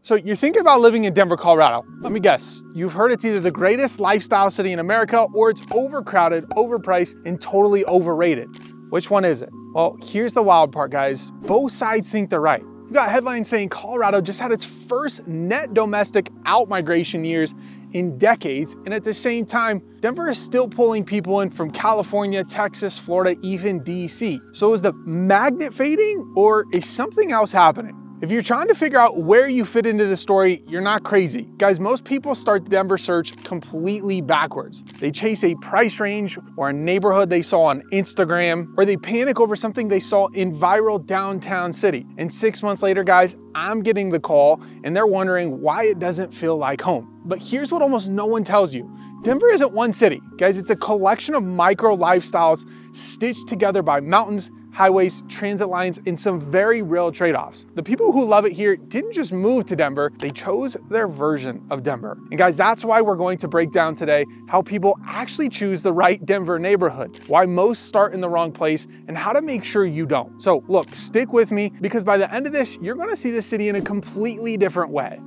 So you're thinking about living in Denver, Colorado. Let me guess, you've heard it's either the greatest lifestyle city in America or it's overcrowded, overpriced, and totally overrated. Which one is it? Well, here's the wild part, guys. Both sides think they're right. You've got headlines saying Colorado just had its first net domestic out-migration years in decades, and at the same time, Denver is still pulling people in from California, Texas, Florida, even DC. So is the magnet fading, or is something else happening? If you're trying to figure out where you fit into the story, you're not crazy. Guys, most people start the Denver search completely backwards. They chase a price range or a neighborhood they saw on Instagram, or they panic over something they saw in viral downtown city. And 6 months later, guys, I'm getting the call and they're wondering why it doesn't feel like home. But here's what almost no one tells you. Denver isn't one city, guys. It's a collection of micro lifestyles stitched together by mountains, highways, transit lines, and some very real trade-offs. The people who love it here didn't just move to Denver, they chose their version of Denver. And guys, that's why we're going to break down today how people actually choose the right Denver neighborhood, why most start in the wrong place, and how to make sure you don't. So look, stick with me, because by the end of this, you're gonna see the city in a completely different way.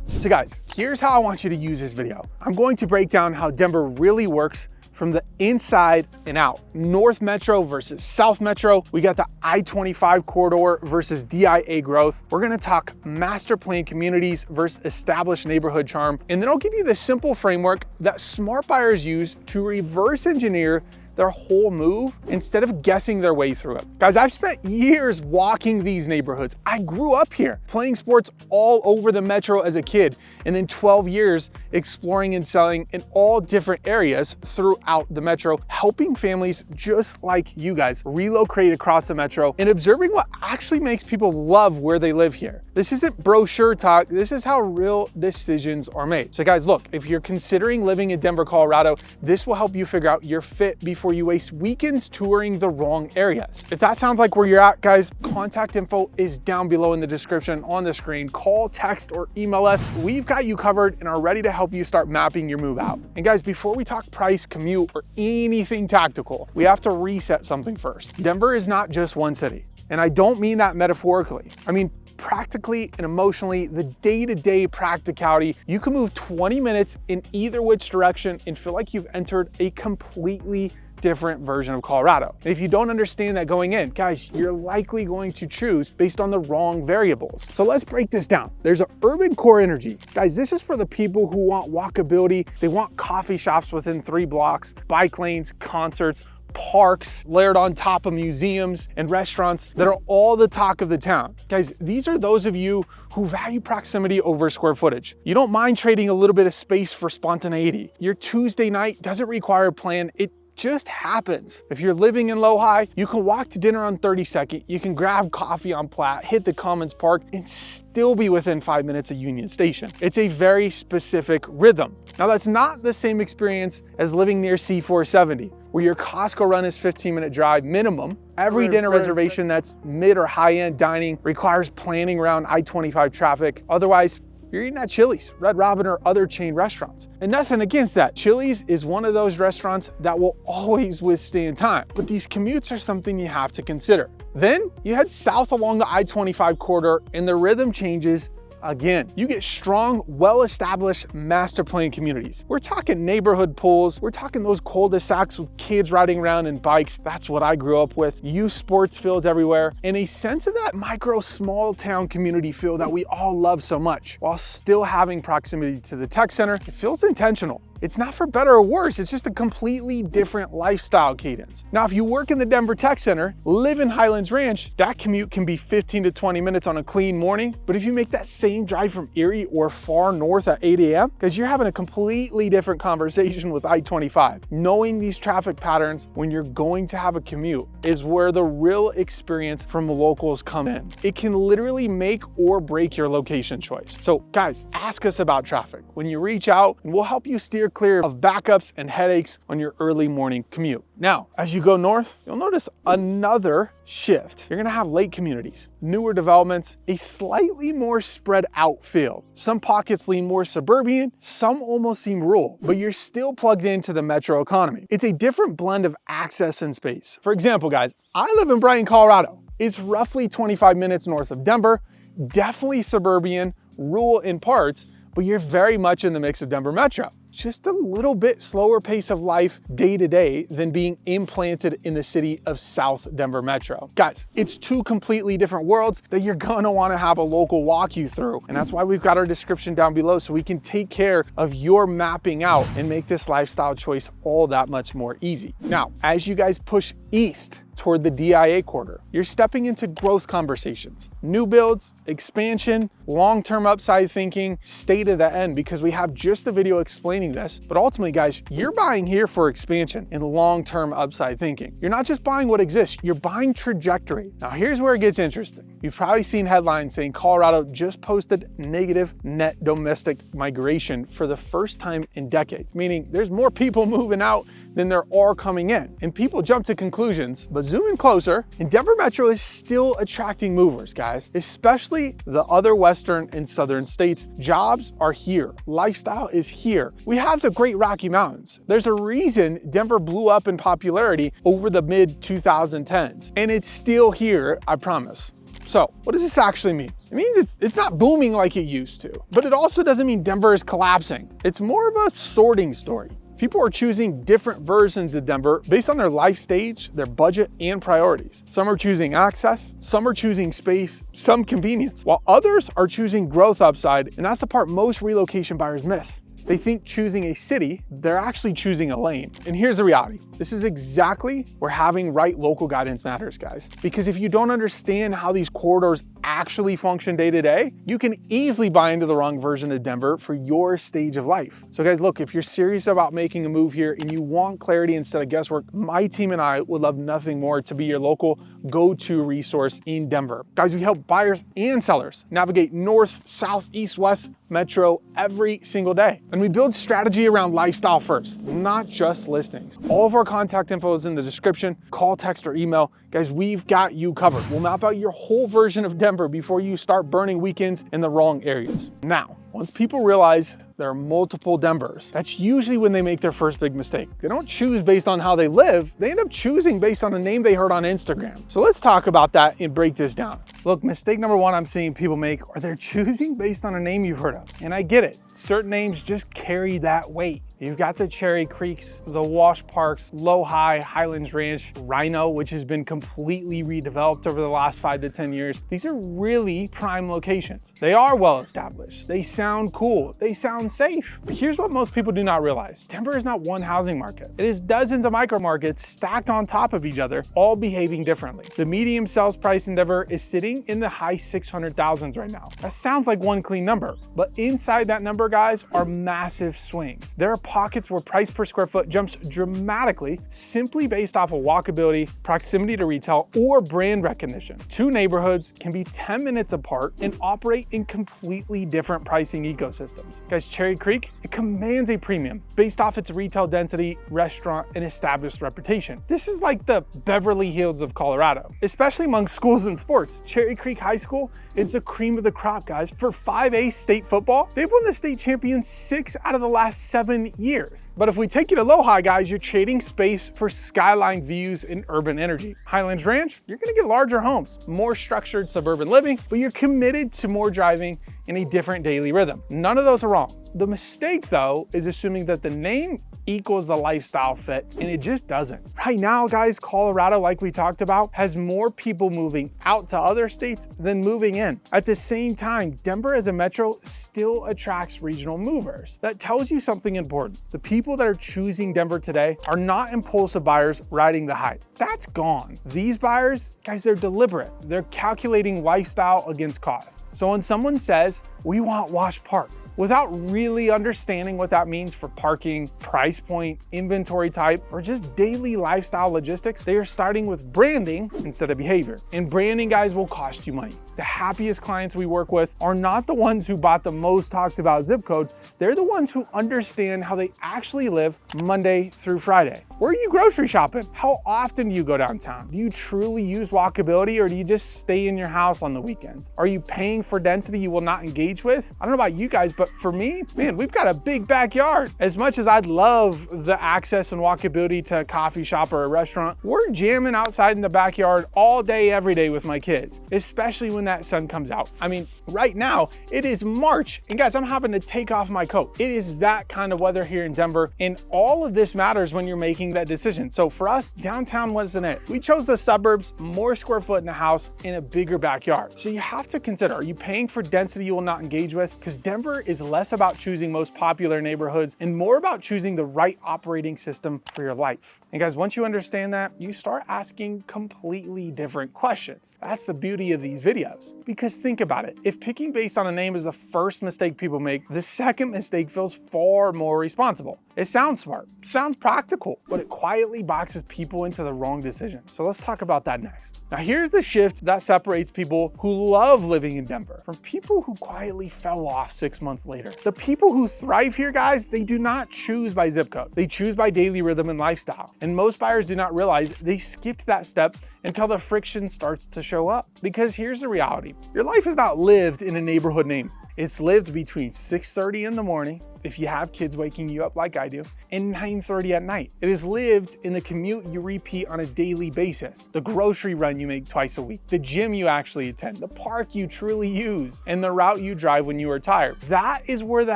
So guys, here's how I want you to use this video. I'm going to break down how Denver really works from the inside and out. North Metro versus South Metro. We got the I-25 corridor versus DIA growth. We're gonna talk master plan communities versus established neighborhood charm. And then I'll give you the simple framework that smart buyers use to reverse engineer their whole move instead of guessing their way through it. Guys, I've spent years walking these neighborhoods. I grew up here, playing sports all over the metro as a kid, and then 12 years exploring and selling in all different areas throughout the metro, helping families just like you guys relocate across the metro and observing what actually makes people love where they live here. This isn't brochure talk, this is how real decisions are made. So guys, look, if you're considering living in Denver, Colorado, this will help you figure out your fit before you waste weekends touring the wrong areas. If that sounds like where you're at, guys, contact info is down below in the description on the screen. Call, text, or email us. We've got you covered and are ready to help you start mapping your move out. And guys, before we talk price, commute, or anything tactical, we have to reset something first. Denver is not just one city. And I don't mean that metaphorically. I mean, practically and emotionally, the day-to-day practicality, you can move 20 minutes in either which direction and feel like you've entered a completely different version of Colorado. And if you don't understand that going in, guys, you're likely going to choose based on the wrong variables. So let's break this down. There's an urban core energy. Guys, this is for the people who want walkability. They want coffee shops within 3 blocks, bike lanes, concerts, parks layered on top of museums and restaurants that are all the talk of the town. Guys, these are those of you who value proximity over square footage. You don't mind trading a little bit of space for spontaneity. Your Tuesday night doesn't require a plan. It just happens. If you're living in Low-High, you can walk to dinner on 32nd, you can grab coffee on Platt, hit the Commons Park, and still be within 5 minutes of Union Station. It's a very specific rhythm. Now, that's not the same experience as living near C470, where your Costco run is 15-minute drive minimum. Every dinner reservation that's mid or high-end dining requires planning around I-25 traffic. Otherwise, you're eating at Chili's, Red Robin, or other chain restaurants. And nothing against that. Chili's is one of those restaurants that will always withstand time, but these commutes are something you have to consider. Then you head south along the I-25 corridor and the rhythm changes again. You get strong, well-established master plan communities. We're talking neighborhood pools. We're talking those cul-de-sacs with kids riding around in bikes. That's what I grew up with. Youth sports fields everywhere. And a sense of that micro small town community feel that we all love so much, while still having proximity to the tech center. It feels intentional. It's not for better or worse, it's just a completely different lifestyle cadence. Now, if you work in the Denver Tech Center, live in Highlands Ranch, that commute can be 15 to 20 minutes on a clean morning. But if you make that same drive from Erie or far north at 8 a.m., because you're having a completely different conversation with I-25. Knowing these traffic patterns when you're going to have a commute is where the real experience from locals come in. It can literally make or break your location choice. So guys, ask us about traffic when you reach out, and we'll help you steer clear of backups and headaches on your early morning commute. Now, as you go north, you'll notice another shift. You're gonna have lake communities, newer developments, a slightly more spread out feel. Some pockets lean more suburban, some almost seem rural, but you're still plugged into the metro economy. It's a different blend of access and space. For example, guys, I live in Brighton, Colorado. It's roughly 25 minutes north of Denver, definitely suburban, rural in parts, but you're very much in the mix of Denver Metro. Just a little bit slower pace of life day to day than being implanted in the city of South Denver Metro. Guys, it's two completely different worlds that you're gonna wanna have a local walk you through. And that's why we've got our description down below so we can take care of your mapping out and make this lifestyle choice all that much more easy. Now, as you guys push east toward the DIA quarter, you're stepping into growth conversations, new builds, expansion, long-term upside thinking, state of the end, because we have just the video explaining this. But ultimately, guys, you're buying here for expansion and long-term upside thinking. You're not just buying what exists, you're buying trajectory. Now, here's where it gets interesting. You've probably seen headlines saying Colorado just posted negative net domestic migration for the first time in decades, meaning there's more people moving out than there are coming in. And people jump to conclusions, but zoom in closer, and Denver Metro is still attracting movers, guys, especially the other western and southern states. Jobs are here. Lifestyle is here. We have the Great Rocky Mountains. There's a reason Denver blew up in popularity over the mid 2010s, and it's still here, I promise. So what does this actually mean? It means it's not booming like it used to, but it also doesn't mean Denver is collapsing. It's more of a sorting story. People are choosing different versions of Denver based on their life stage, their budget, and priorities. Some are choosing access, some are choosing space, some convenience, while others are choosing growth upside, and that's the part most relocation buyers miss. They think choosing a city, they're actually choosing a lane. And here's the reality. This is exactly where having right local guidance matters, guys. Because if you don't understand how these corridors actually function day to day, you can easily buy into the wrong version of Denver for your stage of life. So guys, look, if you're serious about making a move here and you want clarity instead of guesswork, my team and I would love nothing more to be your local go-to resource in Denver. Guys, we help buyers and sellers navigate north, south, east, west, metro every single day. And we build strategy around lifestyle first, not just listings. All of our contact info is in the description. Call, text, or email. Guys, we've got you covered. We'll map out your whole version of Denver before you start burning weekends in the wrong areas. Now, once people realize there are multiple Denvers, that's usually when they make their first big mistake. They don't choose based on how they live. They end up choosing based on a name they heard on Instagram. So let's talk about that and break this down. Look, mistake number one I'm seeing people make are they're choosing based on a name you've heard of. And I get it. Certain names just carry that weight. You've got the Cherry Creeks, the Wash Parks, Low High, Highlands Ranch, Rhino, which has been completely redeveloped over the last 5 to 10 years. These are really prime locations. They are well established. They sound cool. They sound safe. But here's what most people do not realize. Denver is not one housing market. It is dozens of micro markets stacked on top of each other, all behaving differently. The median sales price in Denver is sitting in the high 600,000s right now. That sounds like one clean number, but inside that number, guys, are massive swings. There are pockets where price per square foot jumps dramatically simply based off of walkability, proximity to retail, or brand recognition. Two neighborhoods can be 10 minutes apart and operate in completely different pricing ecosystems. Guys, Cherry Creek, it commands a premium based off its retail density, restaurant, and established reputation. This is like the Beverly Hills of Colorado, especially among schools and sports. Cherry Creek High School is the cream of the crop, guys. For 5A state football, they've won the state champions 6 out of the last 7 years. But if we take you to Low High, guys, you're trading space for skyline views and urban energy. Highlands Ranch, you're gonna get larger homes, more structured suburban living, but you're committed to more driving in a different daily rhythm. None of those are wrong. The mistake, though, is assuming that the name equals the lifestyle fit, and it just doesn't. Right now, guys, Colorado, like we talked about, has more people moving out to other states than moving in. At the same time, Denver as a metro still attracts regional movers. That tells you something important. The people that are choosing Denver today are not impulsive buyers riding the hype. That's gone. These buyers, guys, they're deliberate. They're calculating lifestyle against cost. So when someone says, we want Wash Park, without really understanding what that means for parking, price point, inventory type, or just daily lifestyle logistics, they are starting with branding instead of behavior. And branding, guys, will cost you money. The happiest clients we work with are not the ones who bought the most talked about zip code. They're the ones who understand how they actually live Monday through Friday. Where are you grocery shopping? How often do you go downtown? Do you truly use walkability, or do you just stay in your house on the weekends? Are you paying for density you will not engage with? I don't know about you guys, but But for me, man, we've got a big backyard. As much as I'd love the access and walkability to a coffee shop or a restaurant, we're jamming outside in the backyard all day, every day with my kids, especially when that sun comes out. I mean, right now it is March, and guys, I'm having to take off my coat. It is that kind of weather here in Denver, and all of this matters when you're making that decision. So for us, downtown wasn't it. We chose the suburbs, more square foot in the house, in a bigger backyard. So you have to consider, are you paying for density you will not engage with? Because Denver is less about choosing most popular neighborhoods and more about choosing the right operating system for your life. And guys, once you understand that, you start asking completely different questions. That's the beauty of these videos. Because think about it, if picking based on a name is the first mistake people make, the second mistake feels far more responsible. It sounds smart, sounds practical, but it quietly boxes people into the wrong decision. So let's talk about that next. Now here's the shift that separates people who love living in Denver from people who quietly fell off 6 months later. The people who thrive here, guys, they do not choose by zip code. They choose by daily rhythm and lifestyle. And most buyers do not realize they skipped that step until the friction starts to show up. Because here's the reality. Your life is not lived in a neighborhood name. It's lived between 6:30 in the morning, if you have kids waking you up like I do, and 9:30 at night. It is lived in the commute you repeat on a daily basis, the grocery run you make twice a week, the gym you actually attend, the park you truly use, and the route you drive when you are tired. That is where the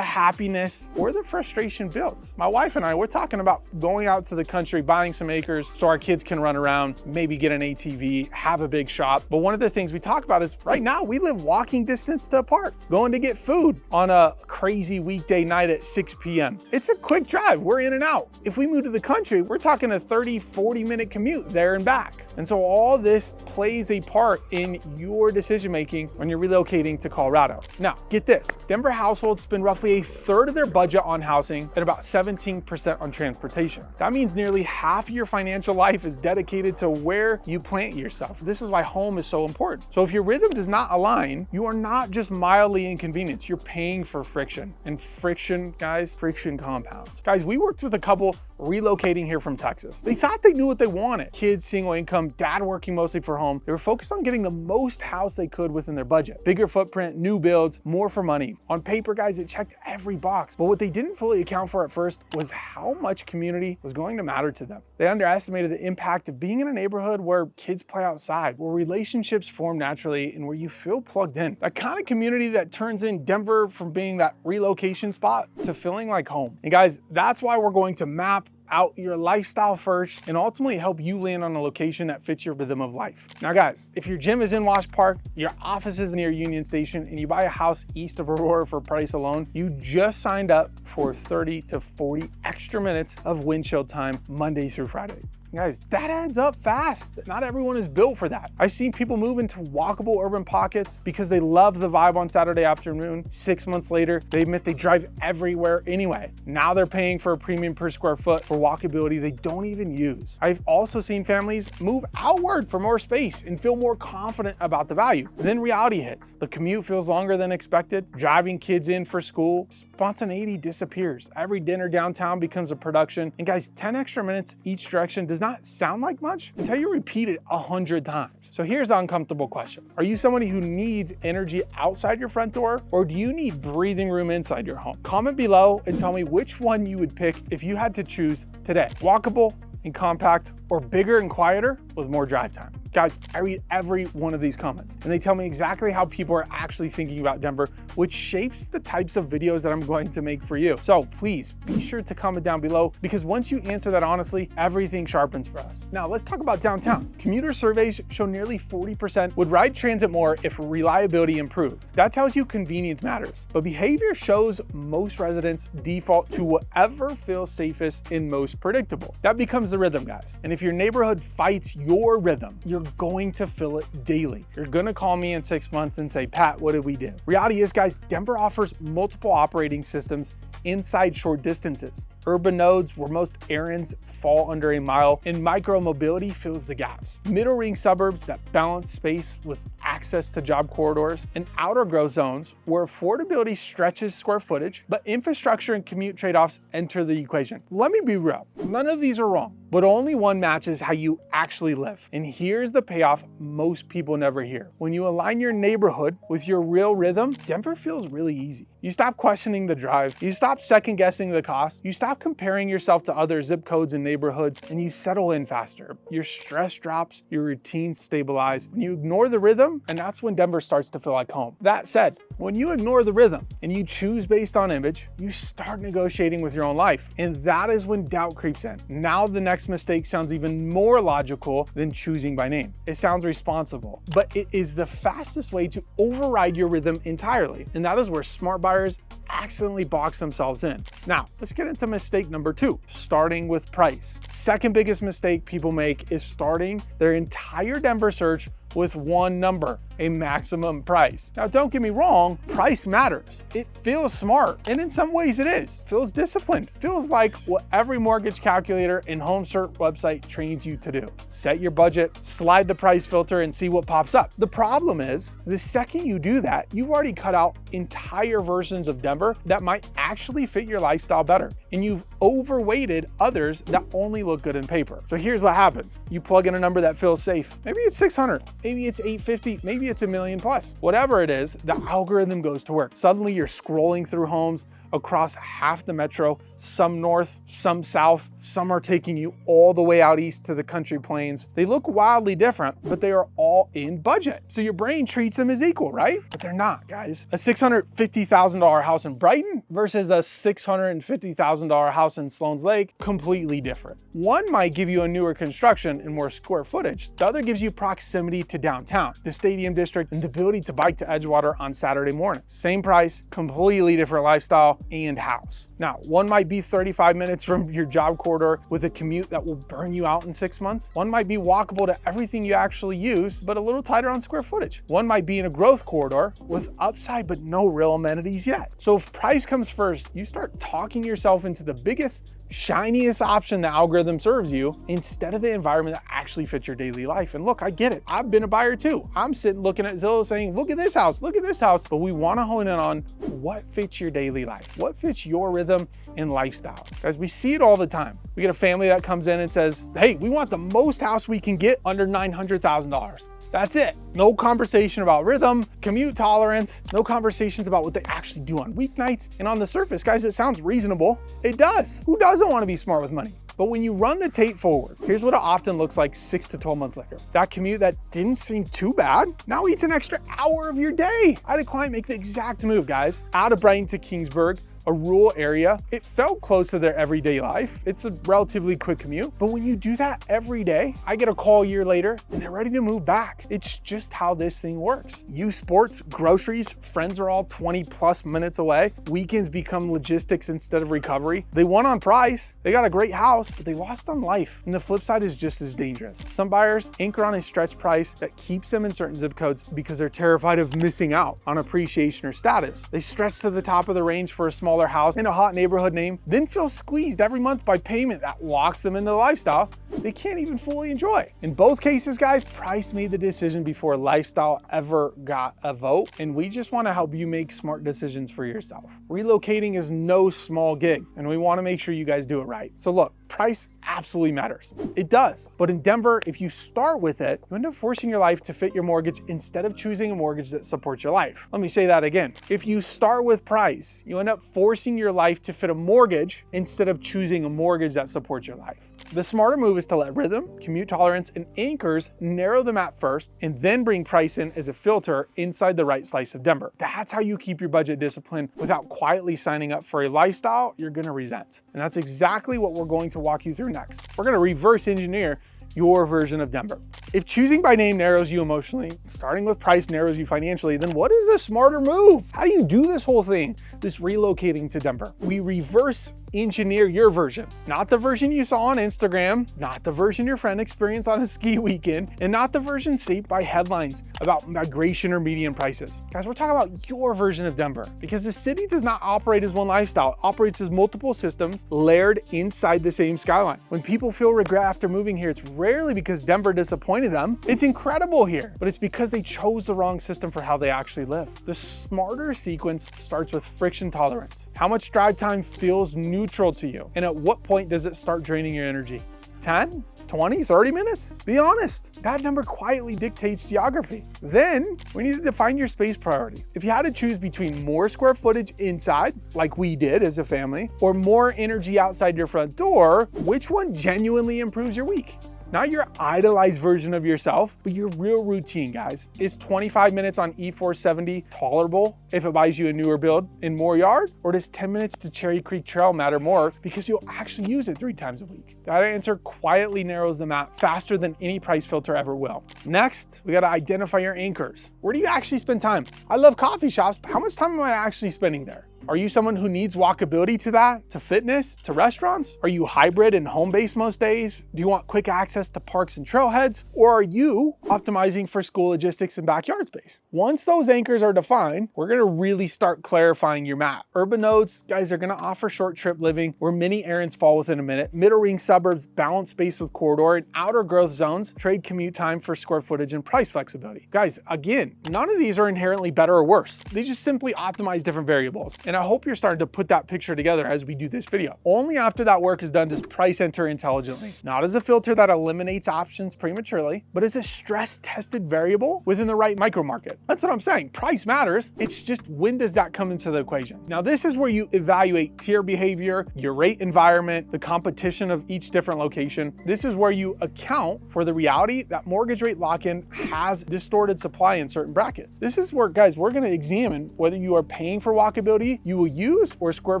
happiness or the frustration builds. My wife and I, we're talking about going out to the country, buying some acres so our kids can run around, maybe get an ATV, have a big shop. But one of the things we talk about is right now we live walking distance to a park, going to get food on a crazy weekday night at 6 p.m. It's a quick drive, we're in and out. If we move to the country, we're talking a 30-40 minute commute there and back. And so all this plays a part in your decision-making when you're relocating to Colorado. Now, get this, Denver households spend roughly a third of their budget on housing and about 17% on transportation. That means nearly half of your financial life is dedicated to where you plant yourself. This is why home is so important. So if your rhythm does not align, you are not just mildly inconvenienced, you're paying for friction. And friction, guys, friction compounds. Guys, we worked with a couple relocating here from Texas. They thought they knew what they wanted. Kids, single income, dad working mostly for home. They were focused on getting the most house they could within their budget. Bigger footprint, new builds, more for money. On paper, guys, it checked every box. But what they didn't fully account for at first was how much community was going to matter to them. They underestimated the impact of being in a neighborhood where kids play outside, where relationships form naturally, and where you feel plugged in. That kind of community that turns in Denver from being that relocation spot to feeling like home. And guys, that's why we're going to map out your lifestyle first and ultimately help you land on a location that fits your rhythm of life. Now guys, if your gym is in Wash Park, your office is near Union Station, and you buy a house east of Aurora for price alone, you just signed up for 30 to 40 extra minutes of windshield time Monday through Friday. Guys, that adds up fast. Not everyone is built for that. I've seen people move into walkable urban pockets because they love the vibe on Saturday afternoon. 6 months later, they admit they drive everywhere anyway. Now they're paying for a premium per square foot for walkability they don't even use. I've also seen families move outward for more space and feel more confident about the value. Then reality hits. The commute feels longer than expected. Driving kids in for school, spontaneity disappears. Every dinner downtown becomes a production. And guys, 10 extra minutes each direction does not sound like much until you repeat it 100 times. So here's the uncomfortable question. Are you somebody who needs energy outside your front door, or do you need breathing room inside your home? Comment below and tell me which one you would pick if you had to choose today. Walkable and compact, or bigger and quieter with more drive time. Guys, I read every one of these comments, and they tell me exactly how people are actually thinking about Denver, which shapes the types of videos that I'm going to make for you. So please be sure to comment down below, because once you answer that honestly, everything sharpens for us. Now let's talk about downtown. Commuter surveys show nearly 40% would ride transit more if reliability improved. That tells you convenience matters, but behavior shows most residents default to whatever feels safest and most predictable. That becomes the rhythm, guys. And if your neighborhood fights your rhythm, you're going to feel it daily. You're gonna call me in 6 months and say, Pat, what did we do? Reality is, guys, Denver offers multiple operating systems inside short distances. urban nodes where most errands fall under a mile, and micro-mobility fills the gaps. Middle ring suburbs that balance space with access to job corridors, and outer growth zones where affordability stretches square footage, but infrastructure and commute trade-offs enter the equation. Let me be real, none of these are wrong, but only one matches how you actually live. And here's the payoff most people never hear. When you align your neighborhood with your real rhythm, Denver feels really easy. You stop questioning the drive, you stop second guessing the cost, you stop comparing yourself to other zip codes and neighborhoods, and you settle in faster. Your stress drops, your routines stabilize. When you ignore the rhythm, and that's when Denver starts to feel like home. That said, when you ignore the rhythm and you choose based on image, you start negotiating with your own life. And that is when doubt creeps in. Now the next mistake sounds even more logical than choosing by name. It sounds responsible, but it is the fastest way to override your rhythm entirely. And that is where smart buyers accidentally box themselves in. Now, let's get into mistake number 2, starting with price. Second biggest mistake people make is starting their entire Denver search with one number, a maximum price. Now, don't get me wrong, price matters. It feels smart, and in some ways it is. Feels disciplined. Feels like what every mortgage calculator and home search website trains you to do. Set your budget, slide the price filter, and see what pops up. The problem is, the second you do that, you've already cut out entire versions of Denver that might actually fit your lifestyle better, and you've overweighted others that only look good in paper. So here's what happens. You plug in a number that feels safe. Maybe it's 600. Maybe it's 850, maybe it's $1 million plus. Whatever it is, the algorithm goes to work. Suddenly you're scrolling through homes across half the metro, some north, some south, some are taking you all the way out east to the country plains. They look wildly different, but they are all in budget. So your brain treats them as equal, right? But they're not, guys. A $650,000 house in Brighton versus a $650,000 house in Sloan's Lake, completely different. One might give you a newer construction and more square footage. The other gives you proximity to downtown, the Stadium District, and the ability to bike to Edgewater on Saturday morning. Same price, completely different lifestyle and house. Now, one might be 35 minutes from your job corridor with a commute that will burn you out in 6 months. One might be walkable to everything you actually use, but a little tighter on square footage. One might be in a growth corridor with upside, but no real amenities yet. So if price comes first, you start talking yourself into the biggest, shiniest option the algorithm serves you instead of the environment that actually fits your daily life. And look, I get it. I've been a buyer too. I'm sitting looking at Zillow saying, look at this house, look at this house. But we want to hone in on what fits your daily life, what fits your rhythm and lifestyle. Guys, we see it all the time. We get a family that comes in and says, hey, we want the most house we can get under $900,000. That's it. No conversation about rhythm, commute tolerance, no conversations about what they actually do on weeknights. And on the surface, guys, it sounds reasonable. It does. Who doesn't want to be smart with money? But when you run the tape forward, here's what it often looks like 6 to 12 months later. That commute that didn't seem too bad now eats an extra hour of your day. I had a client make the exact move, guys, out of Brighton to Kingsburg, a rural area. It felt close to their everyday life. It's a relatively quick commute, but when you do that every day, I get a call a year later and they're ready to move back. It's just how this thing works. Youth sports, groceries, friends are all 20 plus minutes away. Weekends become logistics instead of recovery. They won on price. They got a great house, but they lost on life. And the flip side is just as dangerous. Some buyers anchor on a stretch price that keeps them in certain zip codes because they're terrified of missing out on appreciation or status. They stretch to the top of the range for a smaller house in a hot neighborhood name, then feel squeezed every month by payment that locks them into the lifestyle they can't even fully enjoy. In both cases, guys, price made the decision before lifestyle ever got a vote, and we just want to help you make smart decisions for yourself. Relocating is no small gig, and we want to make sure you guys do it right. So look, price absolutely matters. It does. But in Denver, if you start with it, you end up forcing your life to fit your mortgage instead of choosing a mortgage that supports your life. Let me say that again. If you start with price, you end up forcing your life to fit a mortgage instead of choosing a mortgage that supports your life. The smarter move is to let rhythm, commute tolerance, and anchors narrow the map first, and then bring price in as a filter inside the right slice of Denver. That's how you keep your budget disciplined without quietly signing up for a lifestyle you're gonna resent. And that's exactly what we're going to walk you through next. We're gonna reverse engineer your version of Denver. If choosing by name narrows you emotionally, starting with price narrows you financially, then what is the smarter move? How do you do this whole thing, this relocating to Denver? We reverse engineer your version. Not the version you saw on Instagram, not the version your friend experienced on a ski weekend, and not the version shaped by headlines about migration or median prices. Guys, we're talking about your version of Denver, because the city does not operate as one lifestyle. It operates as multiple systems layered inside the same skyline. When people feel regret after moving here, it's rarely because Denver disappointed them. It's incredible here, but it's because they chose the wrong system for how they actually live. The smarter sequence starts with friction tolerance. How much drive time feels neutral to you? And at what point does it start draining your energy? 10, 20, 30 minutes? Be honest. That number quietly dictates geography. Then we need to define your space priority. If you had to choose between more square footage inside, like we did as a family, or more energy outside your front door, which one genuinely improves your week? Not your idolized version of yourself, but your real routine, guys. Is 25 minutes on E470 tolerable if it buys you a newer build in more yard? Or does 10 minutes to Cherry Creek Trail matter more because you'll actually use it 3 times a week? That answer quietly narrows the map faster than any price filter ever will. Next, we gotta identify your anchors. Where do you actually spend time? I love coffee shops, but how much time am I actually spending there? Are you someone who needs walkability to that, to fitness, to restaurants? Are you hybrid and home-based most days? Do you want quick access to parks and trailheads? Or are you optimizing for school logistics and backyard space? Once those anchors are defined, we're gonna really start clarifying your map. Urban nodes, guys, are gonna offer short trip living where many errands fall within a minute. Middle ring suburbs balance space with corridor, and outer growth zones trade commute time for square footage and price flexibility. Guys, again, none of these are inherently better or worse. They just simply optimize different variables. And I hope you're starting to put that picture together as we do this video. Only after that work is done does price enter intelligently. Not as a filter that eliminates options prematurely, but as a stress-tested variable within the right micro market. That's what I'm saying. Price matters. It's just when does that come into the equation? Now, this is where you evaluate tier behavior, your rate environment, the competition of each different location. This is where you account for the reality that mortgage rate lock-in has distorted supply in certain brackets. This is where, guys, we're going to examine whether you are paying for walkability you will use or square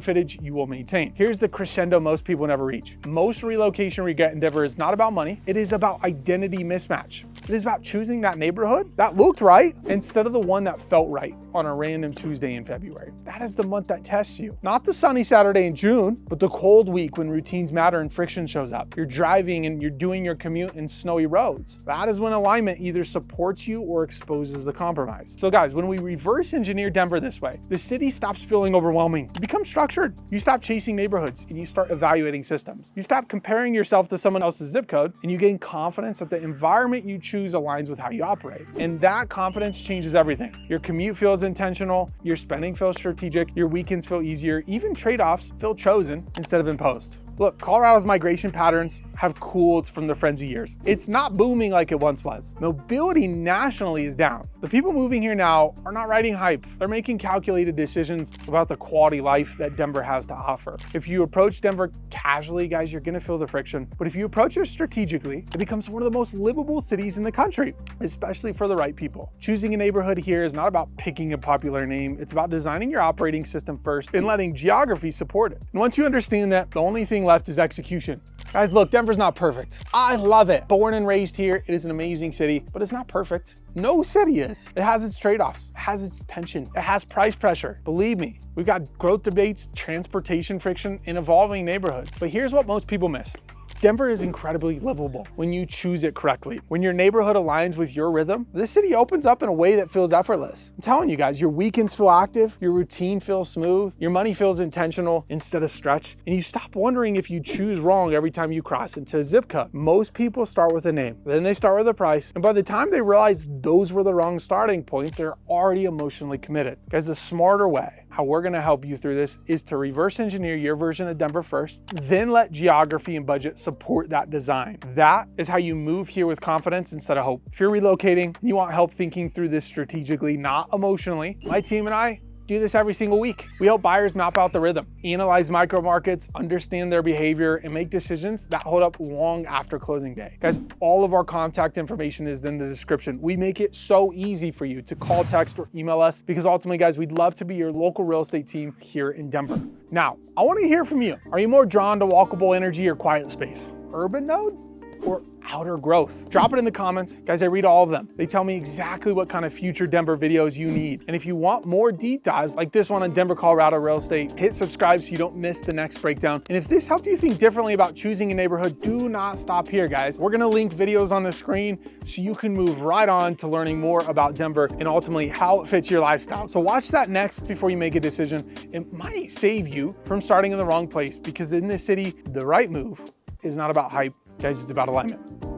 footage you will maintain. Here's the crescendo most people never reach. Most relocation regret endeavor is not about money. It is about identity mismatch. It is about choosing that neighborhood that looked right instead of the one that felt right on a random Tuesday in February. That is the month that tests you. Not the sunny Saturday in June, but the cold week when routines matter and friction shows up. You're driving and you're doing your commute in snowy roads. That is when alignment either supports you or exposes the compromise. So guys, when we reverse engineer Denver this way, the city stops feeling overwhelming. You become structured. You stop chasing neighborhoods and you start evaluating systems. You stop comparing yourself to someone else's zip code and you gain confidence that the environment you choose aligns with how you operate. And that confidence changes everything. Your commute feels intentional, your spending feels strategic, your weekends feel easier, even trade-offs feel chosen instead of imposed. Look, Colorado's migration patterns have cooled from the frenzy years. It's not booming like it once was. Mobility nationally is down. The people moving here now are not riding hype. They're making calculated decisions about the quality life that Denver has to offer. If you approach Denver casually, guys, you're gonna feel the friction. But if you approach it strategically, it becomes one of the most livable cities in the country, especially for the right people. Choosing a neighborhood here is not about picking a popular name. It's about designing your operating system first and letting geography support it. And once you understand that, the only thing left is execution. Guys, look, Denver's not perfect. I love it. Born and raised here, it is an amazing city, but it's not perfect. No city is. It has its trade-offs, it has its tension, it has price pressure. Believe me, we've got growth debates, transportation friction, and evolving neighborhoods. But here's what most people miss. Denver is incredibly livable when you choose it correctly. When your neighborhood aligns with your rhythm, this city opens up in a way that feels effortless. I'm telling you guys, your weekends feel active, your routine feels smooth, your money feels intentional instead of stretch, and you stop wondering if you choose wrong every time you cross into a zip code. Most people start with a name, then they start with a price, and by the time they realize those were the wrong starting points, they're already emotionally committed. Guys, the smarter way, how we're gonna help you through this, is to reverse engineer your version of Denver first, then let geography and budget support that design. That is how you move here with confidence instead of hope. If you're relocating and you want help thinking through this strategically, not emotionally, my team and I do this every single week. We help buyers map out the rhythm, analyze micro markets, understand their behavior, and make decisions that hold up long after closing day. Guys, all of our contact information is in the description. We make it so easy for you to call, text, or email us because ultimately, guys, we'd love to be your local real estate team here in Denver. Now, I want to hear from you. Are you more drawn to walkable energy or quiet space? Urban node or outer growth? Drop it in the comments. Guys, I read all of them. They tell me exactly what kind of future Denver videos you need. And if you want more deep dives like this one on Denver, Colorado real estate, hit subscribe so you don't miss the next breakdown. And if this helped you think differently about choosing a neighborhood, do not stop here, guys. We're gonna link videos on the screen so you can move right on to learning more about Denver and ultimately how it fits your lifestyle. So watch that next before you make a decision. It might save you from starting in the wrong place, because in this city, the right move is not about hype, guys, it's about alignment.